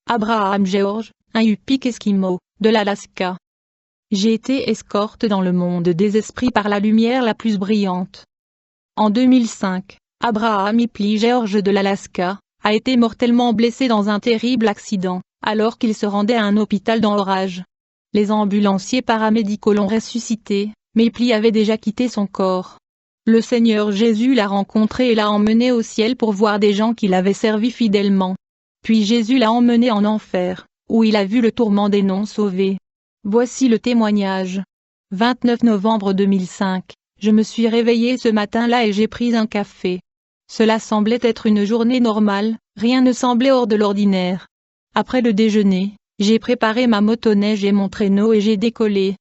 Abraham George, un Yupik Eskimo, de l'Alaska. J'ai été escorte dans le monde des esprits par la lumière la plus brillante. En 2005, Abraham Hipley George de l'Alaska a été mortellement blessé dans un terrible accident, alors qu'il se rendait à un hôpital dans l'orage. Les ambulanciers paramédicaux l'ont ressuscité, mais Hipley avait déjà quitté son corps. Le Seigneur Jésus l'a rencontré et l'a emmené au ciel pour voir des gens qui l'avaient servi fidèlement. Puis Jésus l'a emmené en enfer, où il a vu le tourment des non-sauvés. Voici le témoignage. 29 novembre 2005, je me suis réveillé ce matin-là et j'ai pris un café. Cela semblait être une journée normale, rien ne semblait hors de l'ordinaire. Après le déjeuner, j'ai préparé ma motoneige et mon traîneau et j'ai décollé.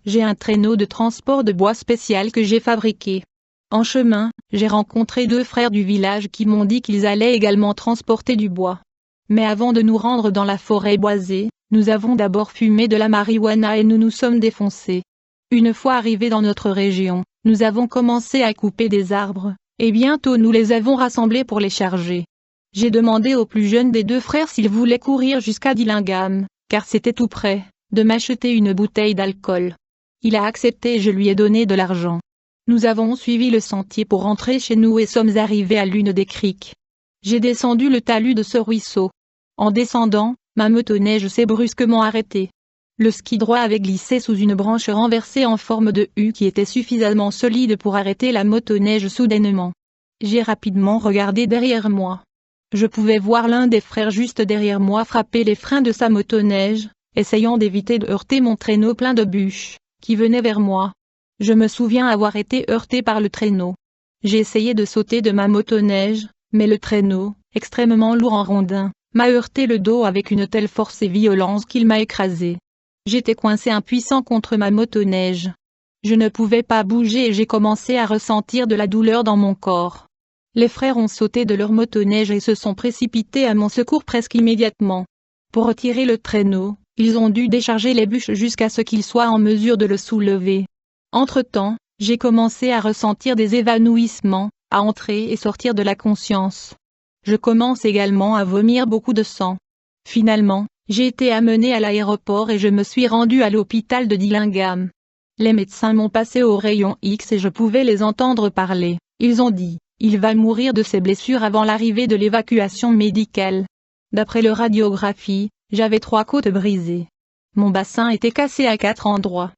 J'ai un traîneau de transport de bois spécial que j'ai fabriqué. En chemin, j'ai rencontré 2 frères du village qui m'ont dit qu'ils allaient également transporter du bois. Mais avant de nous rendre dans la forêt boisée, nous avons d'abord fumé de la marijuana et nous nous sommes défoncés. Une fois arrivés dans notre région, nous avons commencé à couper des arbres, et bientôt nous les avons rassemblés pour les charger. J'ai demandé au plus jeune des 2 frères s'il voulait courir jusqu'à Dillingham, car c'était tout près, de m'acheter une bouteille d'alcool. Il a accepté et je lui ai donné de l'argent. Nous avons suivi le sentier pour rentrer chez nous et sommes arrivés à l'une des criques. J'ai descendu le talus de ce ruisseau. En descendant, ma motoneige s'est brusquement arrêtée. Le ski droit avait glissé sous une branche renversée en forme de U qui était suffisamment solide pour arrêter la motoneige soudainement. J'ai rapidement regardé derrière moi. Je pouvais voir l'un des frères juste derrière moi frapper les freins de sa motoneige, essayant d'éviter de heurter mon traîneau plein de bûches, qui venait vers moi. Je me souviens avoir été heurté par le traîneau. J'ai essayé de sauter de ma motoneige, mais le traîneau, extrêmement lourd en rondins, m'a heurté le dos avec une telle force et violence qu'il m'a écrasé. J'étais coincé impuissant contre ma motoneige. Je ne pouvais pas bouger et j'ai commencé à ressentir de la douleur dans mon corps. Les frères ont sauté de leur motoneige et se sont précipités à mon secours presque immédiatement. Pour retirer le traîneau, ils ont dû décharger les bûches jusqu'à ce qu'ils soient en mesure de le soulever. Entre-temps, j'ai commencé à ressentir des évanouissements, à entrer et sortir de la conscience. Je commence également à vomir beaucoup de sang. Finalement, j'ai été amené à l'aéroport et je me suis rendu à l'hôpital de Dillingham. Les médecins m'ont passé au rayon X et je pouvais les entendre parler. Ils ont dit, il va mourir de ses blessures avant l'arrivée de l'évacuation médicale. D'après leur radiographie, j'avais 3 côtes brisées. Mon bassin était cassé à 4 endroits.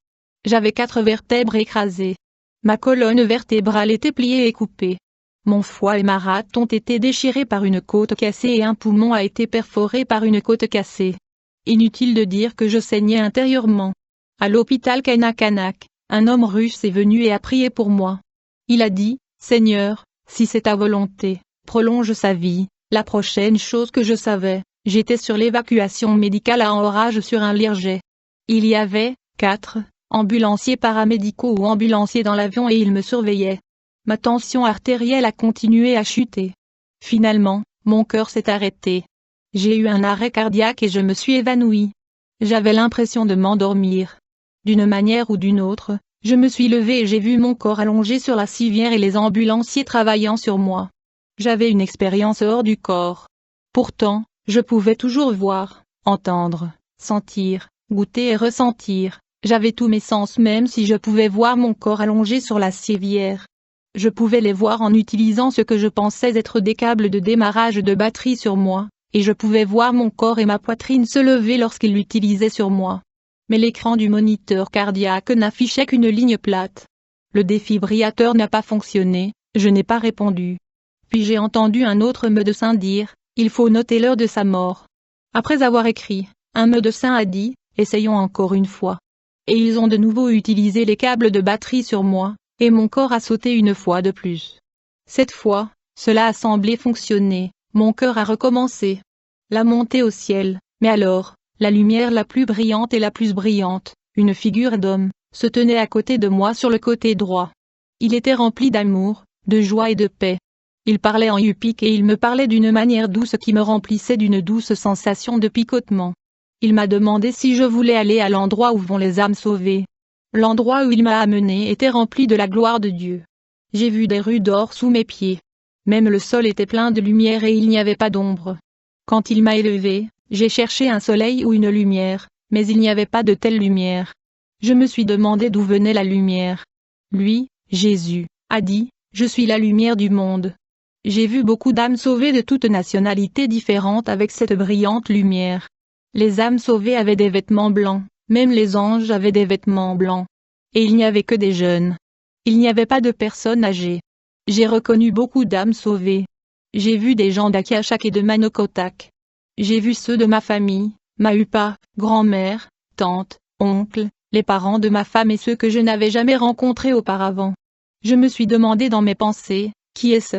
J'avais 4 vertèbres écrasées. Ma colonne vertébrale était pliée et coupée. Mon foie et ma rate ont été déchirés par une côte cassée et un poumon a été perforé par une côte cassée. Inutile de dire que je saignais intérieurement. À l'hôpital Kanakanak, un homme russe est venu et a prié pour moi. Il a dit, « Seigneur, si c'est ta volonté, prolonge sa vie. » La prochaine chose que je savais, j'étais sur l'évacuation médicale à Orage sur un Learjet. Il y avait 4 ambulanciers paramédicaux ou ambulanciers dans l'avion et ils me surveillaient. Ma tension artérielle a continué à chuter. Finalement, mon cœur s'est arrêté. J'ai eu un arrêt cardiaque et je me suis évanoui. J'avais l'impression de m'endormir. D'une manière ou d'une autre, je me suis levé et j'ai vu mon corps allongé sur la civière et les ambulanciers travaillant sur moi. J'avais une expérience hors du corps. Pourtant, je pouvais toujours voir, entendre, sentir, goûter et ressentir. J'avais tous mes sens même si je pouvais voir mon corps allongé sur la civière. Je pouvais les voir en utilisant ce que je pensais être des câbles de démarrage de batterie sur moi, et je pouvais voir mon corps et ma poitrine se lever lorsqu'ils l'utilisaient sur moi. Mais l'écran du moniteur cardiaque n'affichait qu'une ligne plate. Le défibrillateur n'a pas fonctionné, je n'ai pas répondu. Puis j'ai entendu un autre médecin dire, il faut noter l'heure de sa mort. Après avoir écrit, un médecin a dit, essayons encore une fois. Et ils ont de nouveau utilisé les câbles de batterie sur moi, et mon corps a sauté une fois de plus. Cette fois, cela a semblé fonctionner, mon cœur a recommencé. La montée au ciel, mais alors, la lumière la plus brillante et la plus brillante, une figure d'homme, se tenait à côté de moi sur le côté droit. Il était rempli d'amour, de joie et de paix. Il parlait en yupik et il me parlait d'une manière douce qui me remplissait d'une douce sensation de picotement. Il m'a demandé si je voulais aller à l'endroit où vont les âmes sauvées. L'endroit où il m'a amené était rempli de la gloire de Dieu. J'ai vu des rues d'or sous mes pieds. Même le sol était plein de lumière et il n'y avait pas d'ombre. Quand il m'a élevé, J'ai cherché un soleil ou une lumière, mais il n'y avait pas de telle lumière. Je me suis demandé d'où venait la lumière. Lui, Jésus, a dit, « Je suis la lumière du monde ». J'ai vu beaucoup d'âmes sauvées de toutes nationalités différentes avec cette brillante lumière. Les âmes sauvées avaient des vêtements blancs, même les anges avaient des vêtements blancs. Et il n'y avait que des jeunes. Il n'y avait pas de personnes âgées. J'ai reconnu beaucoup d'âmes sauvées. J'ai vu des gens d'Akashak et de Manokotak. J'ai vu ceux de ma famille, ma upa, grand-mère, tante, oncle, les parents de ma femme et ceux que je n'avais jamais rencontrés auparavant. Je me suis demandé dans mes pensées, qui est-ce?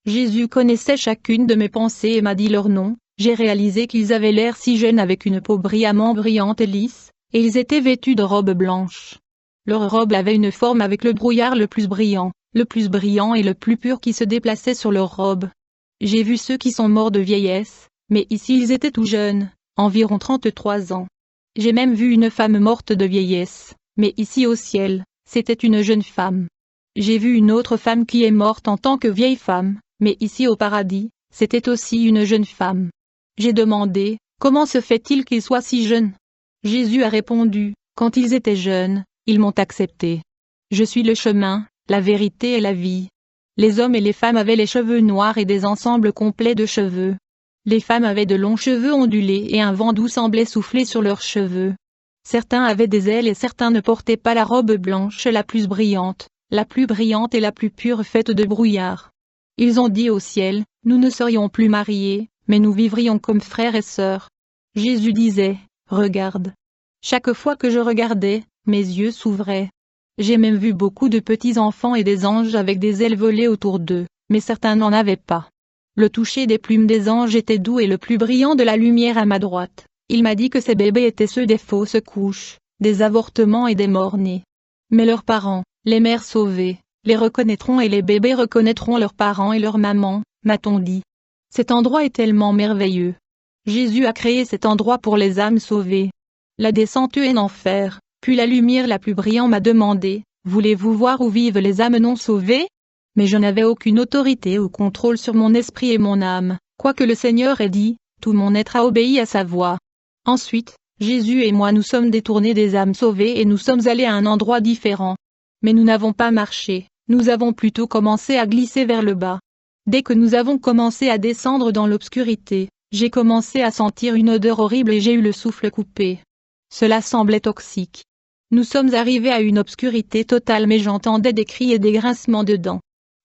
Jésus connaissait chacune de mes pensées et m'a dit leur nom. J'ai réalisé qu'ils avaient l'air si jeunes avec une peau brillamment brillante et lisse, et ils étaient vêtus de robes blanches. Leur robe avait une forme avec le brouillard le plus brillant et le plus pur qui se déplaçait sur leur robe. J'ai vu ceux qui sont morts de vieillesse, mais ici ils étaient tout jeunes, environ 33 ans. J'ai même vu une femme morte de vieillesse, mais ici au ciel, c'était une jeune femme. J'ai vu une autre femme qui est morte en tant que vieille femme, mais ici au paradis, c'était aussi une jeune femme. J'ai demandé, comment se fait-il qu'ils soient si jeunes? Jésus a répondu, quand ils étaient jeunes, ils m'ont accepté. Je suis le chemin, la vérité et la vie. Les hommes et les femmes avaient les cheveux noirs et des ensembles complets de cheveux. Les femmes avaient de longs cheveux ondulés et un vent doux semblait souffler sur leurs cheveux. Certains avaient des ailes et certains ne portaient pas la robe blanche la plus brillante et la plus pure faite de brouillard. Ils ont dit au ciel, nous ne serions plus mariés, mais nous vivrions comme frères et sœurs. Jésus disait, regarde. Chaque fois que je regardais, mes yeux s'ouvraient. J'ai même vu beaucoup de petits enfants et des anges avec des ailes volées autour d'eux, mais certains n'en avaient pas. Le toucher des plumes des anges était doux et le plus brillant de la lumière à ma droite. Il m'a dit que ces bébés étaient ceux des fausses couches, des avortements et des morts-nés. Mais leurs parents, les mères sauvées, les reconnaîtront et les bébés reconnaîtront leurs parents et leurs mamans, m'a-t-on dit. Cet endroit est tellement merveilleux. Jésus a créé cet endroit pour les âmes sauvées. La descente en enfer, puis la lumière la plus brillante m'a demandé, voulez-vous voir où vivent les âmes non sauvées? Mais je n'avais aucune autorité ou contrôle sur mon esprit et mon âme, quoique le Seigneur ait dit, tout mon être a obéi à sa voix. Ensuite, Jésus et moi nous sommes détournés des âmes sauvées et nous sommes allés à un endroit différent. Mais nous n'avons pas marché, nous avons plutôt commencé à glisser vers le bas. Dès que nous avons commencé à descendre dans l'obscurité, j'ai commencé à sentir une odeur horrible et j'ai eu le souffle coupé. Cela semblait toxique. Nous sommes arrivés à une obscurité totale mais j'entendais des cris et des grincements de dents.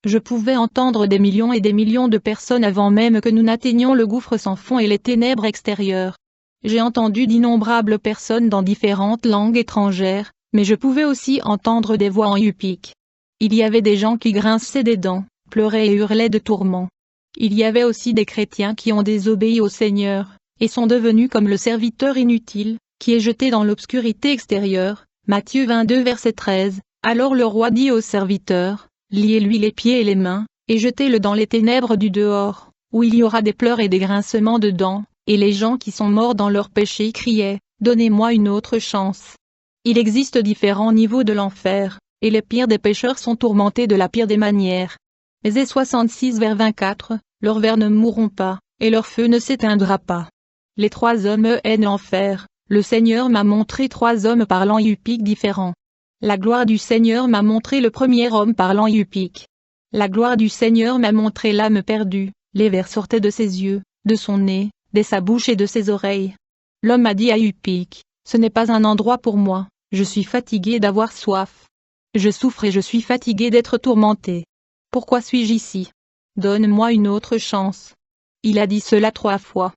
Je pouvais entendre des millions et des millions de personnes avant même que nous n'atteignions le gouffre sans fond et les ténèbres extérieures. J'ai entendu d'innombrables personnes dans différentes langues étrangères, mais je pouvais aussi entendre des voix en yupik. Il y avait des gens qui grinçaient des dents, pleuraient et hurlaient de tourment. Il y avait aussi des chrétiens qui ont désobéi au Seigneur, et sont devenus comme le serviteur inutile, qui est jeté dans l'obscurité extérieure. Matthieu 22 verset 13. Alors le roi dit au serviteur, liez-lui les pieds et les mains, et jetez-le dans les ténèbres du dehors, où il y aura des pleurs et des grincements de dents, et les gens qui sont morts dans leurs péchés criaient, donnez-moi une autre chance. Il existe différents niveaux de l'enfer, et les pires des pécheurs sont tourmentés de la pire des manières. Ésaïe 66 vers 24, leurs vers ne mourront pas, et leur feu ne s'éteindra pas. Les 3 hommes hainent l'enfer. Le Seigneur m'a montré 3 hommes parlant yupik différents. La gloire du Seigneur m'a montré le premier homme parlant yupik. La gloire du Seigneur m'a montré l'âme perdue, les vers sortaient de ses yeux, de son nez, de sa bouche et de ses oreilles. L'homme a dit à Yupik, ce n'est pas un endroit pour moi, je suis fatigué d'avoir soif. Je souffre et je suis fatigué d'être tourmenté. Pourquoi suis-je ici? Donne-moi une autre chance. Il a dit cela 3 fois.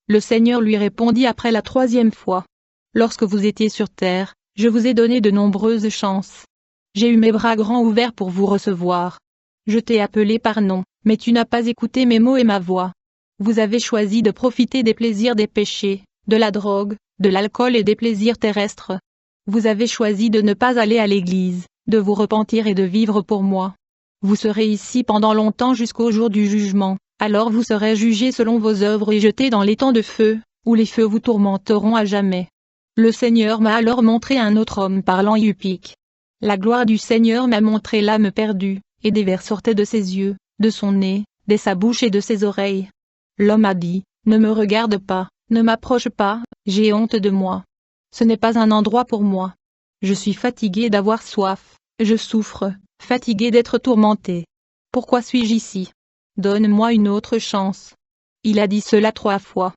Le Seigneur lui répondit après la 3e fois. Lorsque vous étiez sur terre, je vous ai donné de nombreuses chances. J'ai eu mes bras grands ouverts pour vous recevoir. Je t'ai appelé par nom, mais tu n'as pas écouté mes mots et ma voix. Vous avez choisi de profiter des plaisirs des péchés, de la drogue, de l'alcool et des plaisirs terrestres. Vous avez choisi de ne pas aller à l'église, de vous repentir et de vivre pour moi. Vous serez ici pendant longtemps jusqu'au jour du jugement. Alors vous serez jugés selon vos œuvres et jetés dans l'étang de feu, où les feux vous tourmenteront à jamais. Le Seigneur m'a alors montré un autre homme parlant yupik. La gloire du Seigneur m'a montré l'âme perdue, et des vers sortaient de ses yeux, de son nez, de sa bouche et de ses oreilles. L'homme a dit, ne me regarde pas, Ne m'approche pas, j'ai honte de moi. Ce n'est pas un endroit pour moi. Je suis fatigué d'avoir soif, je souffre, fatigué d'être tourmenté. Pourquoi suis-je ici? Donne-moi une autre chance. Il a dit cela 3 fois.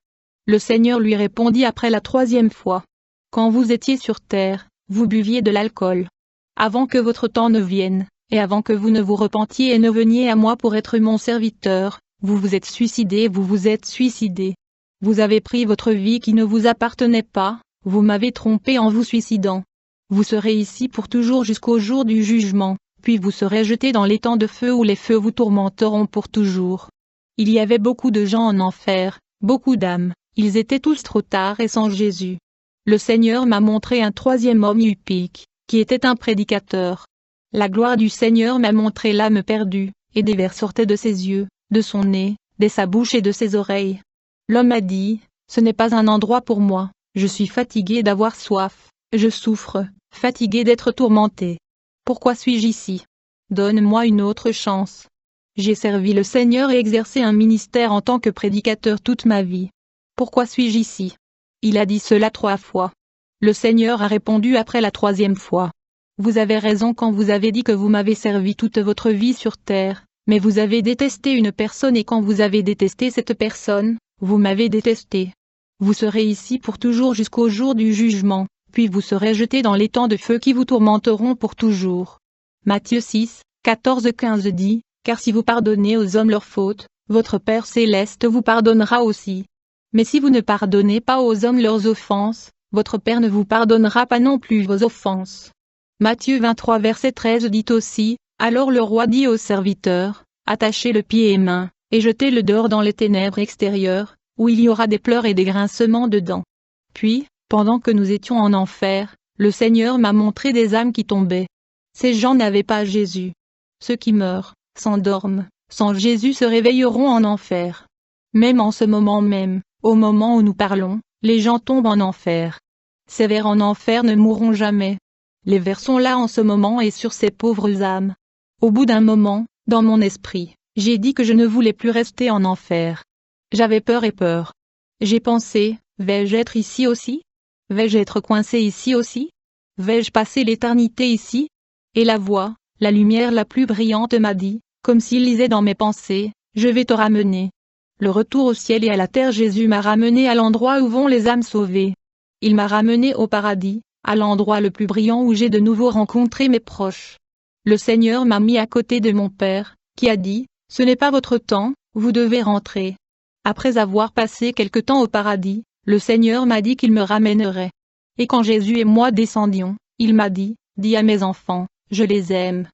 Le Seigneur lui répondit après la 3e fois. Quand vous étiez sur terre, vous buviez de l'alcool. Avant que votre temps ne vienne, et avant que vous ne vous repentiez et ne veniez à moi pour être mon serviteur, vous vous êtes suicidé, vous vous êtes suicidé. Vous avez pris votre vie qui ne vous appartenait pas, vous m'avez trompé en vous suicidant. Vous serez ici pour toujours jusqu'au jour du jugement, puis vous serez jetés dans l'étang de feu où les feux vous tourmenteront pour toujours. Il y avait beaucoup de gens en enfer, beaucoup d'âmes, ils étaient tous trop tard et sans Jésus. Le Seigneur m'a montré un 3e homme Upique, qui était un prédicateur. La gloire du Seigneur m'a montré l'âme perdue, et des vers sortaient de ses yeux, de son nez, de sa bouche et de ses oreilles. L'homme a dit, ce n'est pas un endroit pour moi, je suis fatigué d'avoir soif, je souffre, fatigué d'être tourmenté. Pourquoi suis-je ici? Donne-moi une autre chance. J'ai servi le Seigneur et exercé un ministère en tant que prédicateur toute ma vie. Pourquoi suis-je ici? Il a dit cela 3 fois. Le Seigneur a répondu après la 3e fois. Vous avez raison quand vous avez dit que vous m'avez servi toute votre vie sur terre, mais vous avez détesté une personne et quand vous avez détesté cette personne, vous m'avez détesté. Vous serez ici pour toujours jusqu'au jour du jugement, puis vous serez jetés dans l'étang de feu qui vous tourmenteront pour toujours. Matthieu 6, 14-15 dit, car si vous pardonnez aux hommes leurs fautes, votre Père céleste vous pardonnera aussi. Mais si vous ne pardonnez pas aux hommes leurs offenses, votre Père ne vous pardonnera pas non plus vos offenses. Matthieu 23 verset 13 dit aussi, alors le roi dit aux serviteurs, attachez-le pieds et mains, et jetez-le dehors dans les ténèbres extérieures, où il y aura des pleurs et des grincements de dents. Puis, pendant que nous étions en enfer, le Seigneur m'a montré des âmes qui tombaient. Ces gens n'avaient pas Jésus. Ceux qui meurent, s'endorment, sans Jésus se réveilleront en enfer. Même en ce moment même, au moment où nous parlons, les gens tombent en enfer. Ces vers en enfer ne mourront jamais. Les vers sont là en ce moment et sur ces pauvres âmes. Au bout d'un moment, dans mon esprit, j'ai dit que je ne voulais plus rester en enfer. J'avais peur et peur. J'ai pensé, vais-je être ici aussi? Vais-je être coincé ici aussi? Vais-je passer l'éternité ici? Et la voix, la lumière la plus brillante m'a dit, comme s'il lisait dans mes pensées, je vais te ramener. Le retour au ciel et à la terre. Jésus m'a ramené à l'endroit où vont les âmes sauvées. Il m'a ramené au paradis, à l'endroit le plus brillant où j'ai de nouveau rencontré mes proches. Le Seigneur m'a mis à côté de mon Père, qui a dit, ce n'est pas votre temps, vous devez rentrer. Après avoir passé quelque temps au paradis, le Seigneur m'a dit qu'il me ramènerait. Et quand Jésus et moi descendions, il m'a dit, dis à mes enfants, je les aime.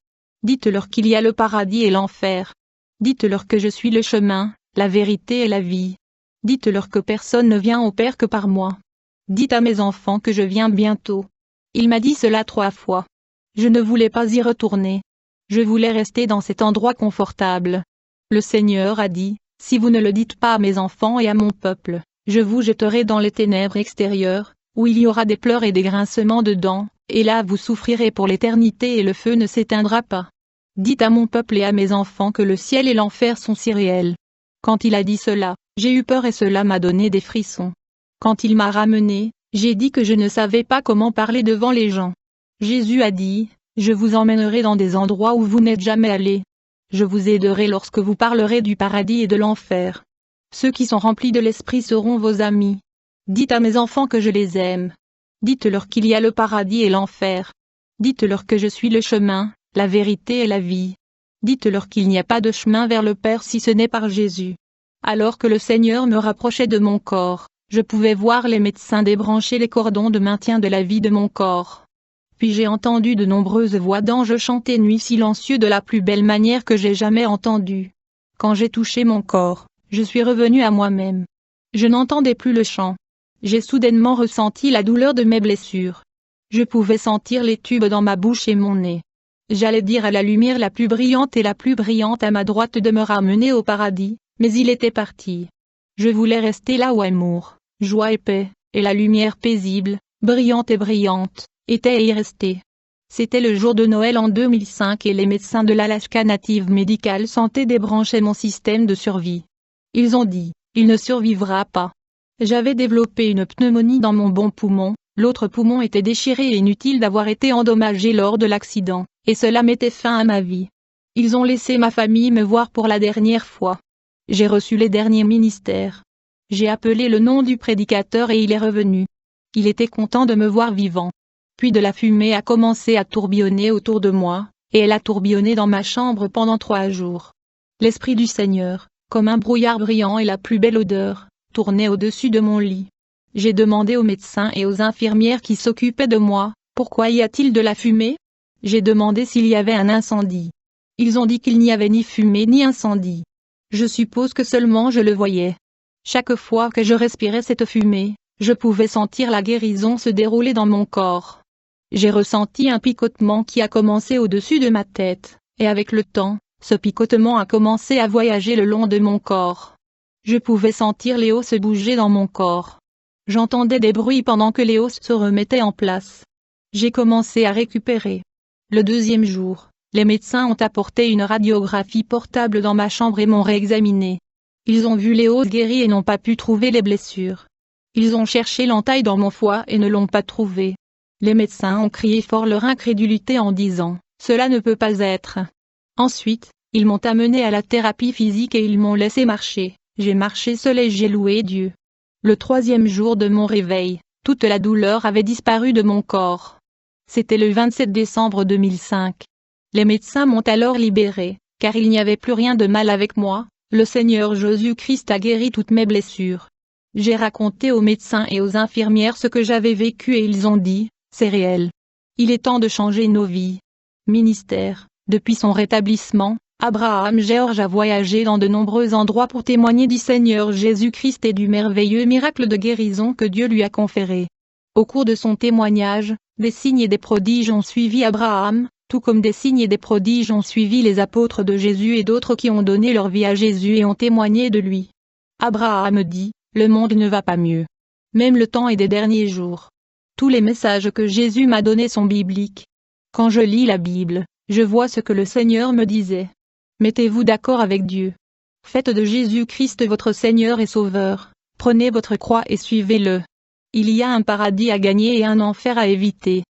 Dites-leur qu'il y a le paradis et l'enfer. Dites-leur que je suis le chemin, la vérité et la vie. Dites-leur que personne ne vient au Père que par moi. Dites à mes enfants que je viens bientôt. Il m'a dit cela 3 fois. Je ne voulais pas y retourner. Je voulais rester dans cet endroit confortable. Le Seigneur a dit, si vous ne le dites pas à mes enfants et à mon peuple, je vous jetterai dans les ténèbres extérieures, où il y aura des pleurs et des grincements de dents, et là vous souffrirez pour l'éternité et le feu ne s'éteindra pas. Dites à mon peuple et à mes enfants que le ciel et l'enfer sont si réels. Quand il a dit cela, j'ai eu peur et cela m'a donné des frissons. Quand il m'a ramené, j'ai dit que je ne savais pas comment parler devant les gens. Jésus a dit, je vous emmènerai dans des endroits où vous n'êtes jamais allés. Je vous aiderai lorsque vous parlerez du paradis et de l'enfer. Ceux qui sont remplis de l'esprit seront vos amis. Dites à mes enfants que je les aime. Dites-leur qu'il y a le paradis et l'enfer. Dites-leur que je suis le chemin, la vérité et la vie. Dites-leur qu'il n'y a pas de chemin vers le Père si ce n'est par Jésus. Alors que le Seigneur me rapprochait de mon corps, je pouvais voir les médecins débrancher les cordons de maintien de la vie de mon corps. Puis j'ai entendu de nombreuses voix d'anges chanter Nuit silencieux de la plus belle manière que j'ai jamais entendue. Quand j'ai touché mon corps, je suis revenu à moi-même. Je n'entendais plus le chant. J'ai soudainement ressenti la douleur de mes blessures. Je pouvais sentir les tubes dans ma bouche et mon nez. J'allais dire à la lumière la plus brillante et la plus brillante à ma droite de me ramener au paradis, mais il était parti. Je voulais rester là où amour, joie et paix, et la lumière paisible, brillante et brillante, était y rester. C'était le jour de Noël en 2005 et les médecins de l'Alaska Native Medical Santé débranchaient mon système de survie. Ils ont dit, il ne survivra pas. J'avais développé une pneumonie dans mon bon poumon, l'autre poumon était déchiré et inutile d'avoir été endommagé lors de l'accident, et cela mettait fin à ma vie. Ils ont laissé ma famille me voir pour la dernière fois. J'ai reçu les derniers ministères. J'ai appelé le nom du prédicateur et il est revenu. Il était content de me voir vivant. Puis de la fumée a commencé à tourbillonner autour de moi, et elle a tourbillonné dans ma chambre pendant 3 jours. L'Esprit du Seigneur, comme un brouillard brillant et la plus belle odeur, tournait au-dessus de mon lit. J'ai demandé aux médecins et aux infirmières qui s'occupaient de moi, pourquoi y a-t-il de la fumée? J'ai demandé s'il y avait un incendie. Ils ont dit qu'il n'y avait ni fumée ni incendie. Je suppose que seulement je le voyais. Chaque fois que je respirais cette fumée, je pouvais sentir la guérison se dérouler dans mon corps. J'ai ressenti un picotement qui a commencé au-dessus de ma tête, et avec le temps, ce picotement a commencé à voyager le long de mon corps. Je pouvais sentir les os se bouger dans mon corps. J'entendais des bruits pendant que les os se remettaient en place. J'ai commencé à récupérer. Le 2e jour, les médecins ont apporté une radiographie portable dans ma chambre et m'ont réexaminé. Ils ont vu les os guéris et n'ont pas pu trouver les blessures. Ils ont cherché l'entaille dans mon foie et ne l'ont pas trouvé. Les médecins ont crié fort leur incrédulité en disant « Cela ne peut pas être ». Ensuite, ils m'ont amené à la thérapie physique et ils m'ont laissé marcher. J'ai marché seul et j'ai loué Dieu. Le 3e jour de mon réveil, toute la douleur avait disparu de mon corps. C'était le 27 décembre 2005. Les médecins m'ont alors libéré, car il n'y avait plus rien de mal avec moi. Le Seigneur Jésus-Christ a guéri toutes mes blessures. J'ai raconté aux médecins et aux infirmières ce que j'avais vécu et ils ont dit, c'est réel. Il est temps de changer nos vies. Ministère. Depuis son rétablissement, Abraham George a voyagé dans de nombreux endroits pour témoigner du Seigneur Jésus-Christ et du merveilleux miracle de guérison que Dieu lui a conféré. Au cours de son témoignage, des signes et des prodiges ont suivi Abraham, tout comme des signes et des prodiges ont suivi les apôtres de Jésus et d'autres qui ont donné leur vie à Jésus et ont témoigné de lui. Abraham dit, le monde ne va pas mieux. Même le temps est des derniers jours. Tous les messages que Jésus m'a donnés sont bibliques. Quand je lis la Bible, je vois ce que le Seigneur me disait. Mettez-vous d'accord avec Dieu. Faites de Jésus-Christ votre Seigneur et Sauveur. Prenez votre croix et suivez-le. Il y a un paradis à gagner et un enfer à éviter.